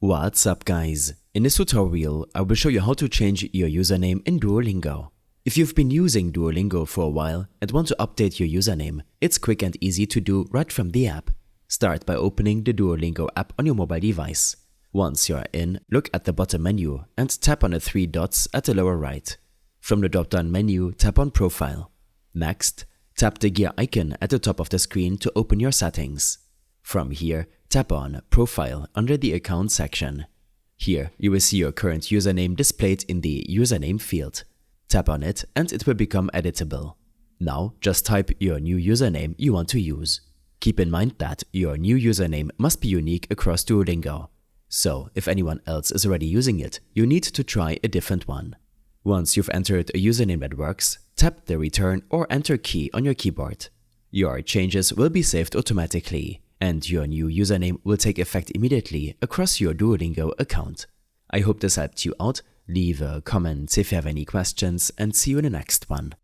What's up guys? In this tutorial, I will show you how to change your username in Duolingo. If you've been using Duolingo for a while and want to update your username, it's quick and easy to do right from the app. Start by opening the Duolingo app on your mobile device. Once you're in, look at the bottom menu and tap on the three dots at the lower right. From the drop-down menu, tap on Profile. Next, tap the gear icon at the top of the screen to open your settings. From here, tap on Profile under the Account section. Here, you will see your current username displayed in the Username field. Tap on it and it will become editable. Now, just type your new username you want to use. Keep in mind that your new username must be unique across Duolingo. So, if anyone else is already using it, you need to try a different one. Once you've entered a username that works, tap the Return or Enter key on your keyboard. Your changes will be saved automatically, and your new username will take effect immediately across your Duolingo account. I hope this helped you out. Leave a comment if you have any questions and see you in the next one.